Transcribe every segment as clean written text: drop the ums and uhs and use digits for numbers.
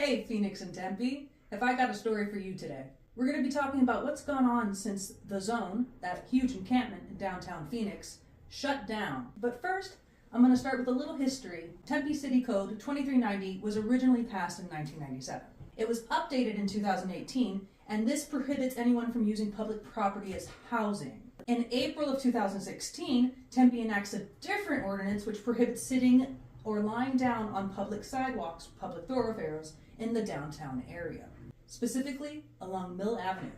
Hey, Phoenix and Tempe, have I got a story for you today. We're going to be talking about what's gone on since the Zone, that huge encampment in downtown Phoenix, shut down. But first, I'm going to start with a little history. Tempe City Code 2390 was originally passed in 1997. It was updated in 2018, and this prohibits anyone from using public property as housing. In April of 2016, Tempe enacts a different ordinance which prohibits sitting or lying down on public sidewalks, public thoroughfares, in the downtown area, specifically along Mill Avenue.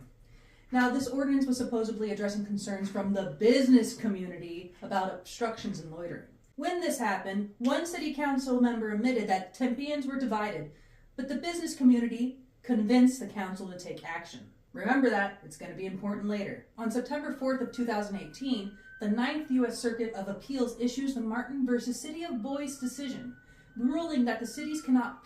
Now, this ordinance was supposedly addressing concerns from the business community about obstructions and loitering. When this happened, one city council member admitted that Tempeans were divided, but the business community convinced the council to take action. Remember that, it's going to be important later. On September 4th of 2018, the 9th U.S. Circuit of Appeals issues the Martin versus City of Boise decision, ruling that the cities cannot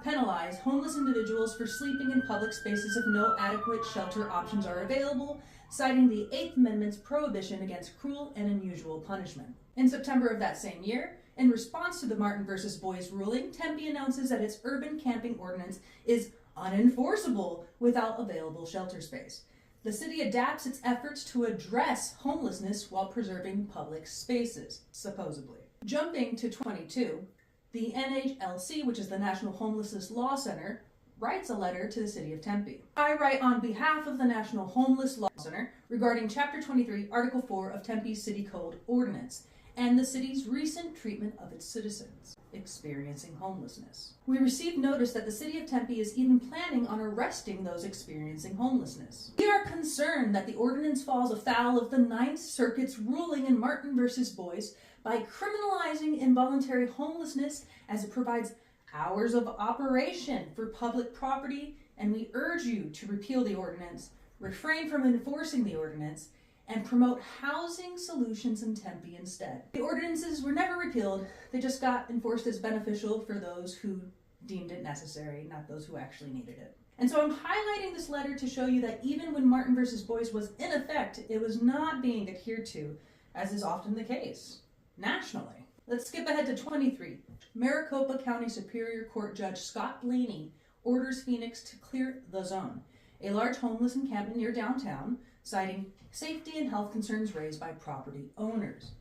penalize homeless individuals for sleeping in public spaces if no adequate shelter options are available, citing the 8th Amendment's prohibition against cruel and unusual punishment. In September of that same year, in response to the Martin versus Boise ruling, Tempe announces that its urban camping ordinance is unenforceable without available shelter space. The city adapts its efforts to address homelessness while preserving public spaces, supposedly. Jumping to 22, the NHLC, which is the National Homelessness Law Center, writes a letter to the city of Tempe. I write on behalf of the National Homeless Law Center regarding Chapter 23, Article 4 of Tempe's City Code Ordinance and the city's recent treatment of its citizens experiencing homelessness. We received notice that the city of Tempe is even planning on arresting those experiencing homelessness. We are concerned that the ordinance falls afoul of the 9th Circuit's ruling in Martin versus Boise by criminalizing involuntary homelessness as it provides hours of operation for public property, and we urge you to repeal the ordinance, refrain from enforcing the ordinance, and promote housing solutions in Tempe instead. The ordinances were never repealed, they just got enforced as beneficial for those who deemed it necessary, not those who actually needed it. And so I'm highlighting this letter to show you that even when Martin versus Boise was in effect, it was not being adhered to, as is often the case, nationally. Let's skip ahead to 23. Maricopa County Superior Court Judge Scott Blaney orders Phoenix to clear the Zone, a large homeless encampment near downtown, citing safety and health concerns raised by property owners,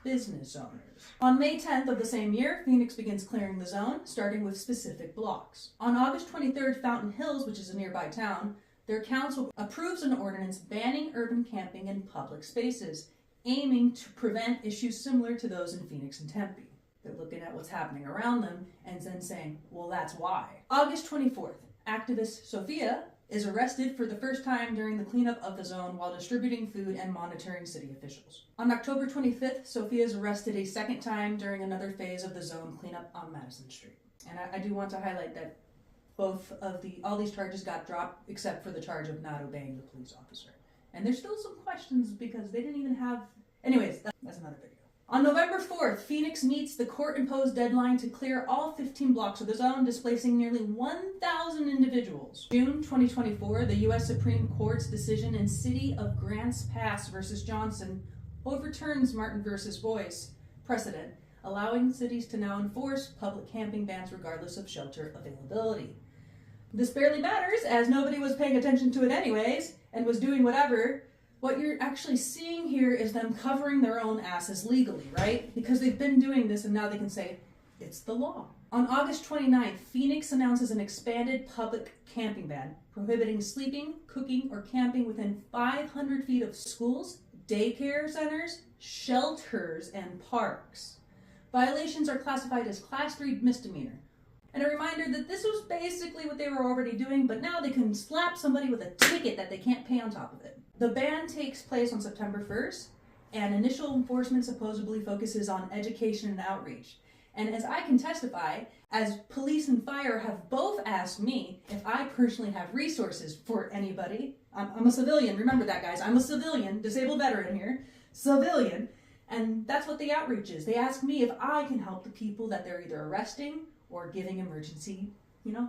business owners. On May 10th of the same year, Phoenix begins clearing the Zone, starting with specific blocks. On August 23rd, Fountain Hills, which is a nearby town, their council approves an ordinance banning urban camping in public spaces, aiming to prevent issues similar to those in Phoenix and Tempe. They're looking at what's happening around them and then saying, well, that's why. August 24th, activist Sophia is arrested for the first time during the cleanup of the Zone while distributing food and monitoring city officials. On October 25th, Sophia is arrested a second time during another phase of the Zone cleanup on Madison Street. And I do want to highlight that all these charges got dropped except for the charge of not obeying the police officer. And there's still some questions because they didn't even have... Anyways, that's another video. On November 4th, Phoenix meets the court-imposed deadline to clear all 15 blocks of the Zone, displacing nearly 1,000 individuals. June 2024, the U.S. Supreme Court's decision in City of Grants Pass versus Johnson overturns Martin versus Boise precedent, allowing cities to now enforce public camping bans regardless of shelter availability. This barely matters, as nobody was paying attention to it anyways, and was doing whatever. What you're actually seeing here is them covering their own asses legally, right? Because they've been doing this and now they can say, it's the law. On August 29th, Phoenix announces an expanded public camping ban, prohibiting sleeping, cooking, or camping within 500 feet of schools, daycare centers, shelters, and parks. Violations are classified as Class 3 misdemeanor. And a reminder that this was basically what they were already doing, but now they can slap somebody with a ticket that they can't pay on top of it. The ban takes place on September 1st, and initial enforcement supposedly focuses on education and outreach. And as I can testify, as police and fire have both asked me if I personally have resources for anybody. I'm a civilian, remember that, guys. I'm a civilian, disabled veteran here, civilian, and that's what the outreach is. They ask me if I can help the people that they're either arresting or giving emergency,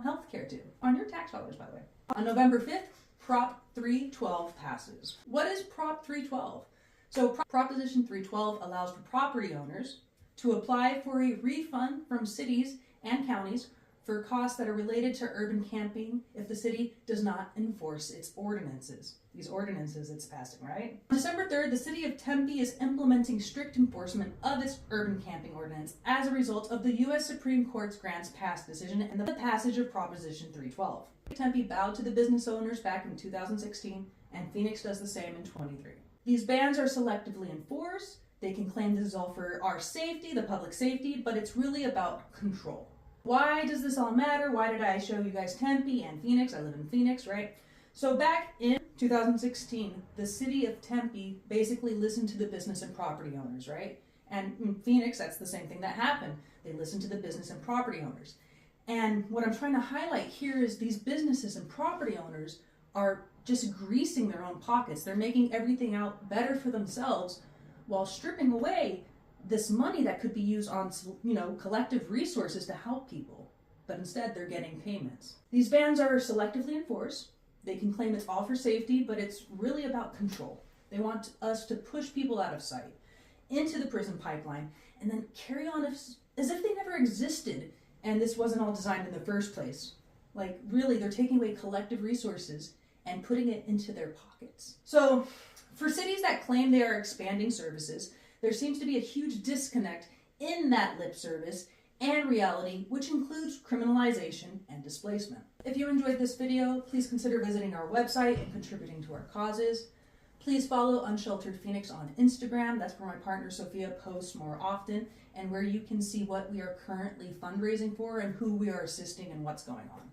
health care to. On your tax dollars, by the way. On November 5th, Prop 312 passes. What is Prop 312? So Proposition 312 allows for property owners to apply for a refund from cities and counties for costs that are related to urban camping if the city does not enforce its ordinances. These ordinances it's passing, right? On December 3rd, the city of Tempe is implementing strict enforcement of its urban camping ordinance as a result of the U.S. Supreme Court's grants past decision and the passage of Proposition 312. Tempe bowed to the business owners back in 2016, and Phoenix does the same in 23. These bans are selectively enforced. They can claim this is all for our safety, the public safety, but it's really about control. Why does this all matter? Why did I show you guys Tempe and Phoenix? I live in Phoenix, right? So back in 2016, the city of Tempe basically listened to the business and property owners, right? And in Phoenix, that's the same thing that happened. They listened to the business and property owners. And what I'm trying to highlight here is these businesses and property owners are just greasing their own pockets. They're making everything out better for themselves while stripping away this money that could be used on, collective resources to help people. But instead, they're getting payments. These bans are selectively enforced. They can claim it's all for safety, but it's really about control. They want us to push people out of sight, into the prison pipeline, and then carry on as if they never existed and this wasn't all designed in the first place. Like, really, they're taking away collective resources and putting it into their pockets. So, for cities that claim they are expanding services, there seems to be a huge disconnect in that lip service and reality, which includes criminalization and displacement. If you enjoyed this video, please consider visiting our website and contributing to our causes. Please follow Unsheltered Phoenix on Instagram. That's where my partner Sophia posts more often and where you can see what we are currently fundraising for and who we are assisting and what's going on.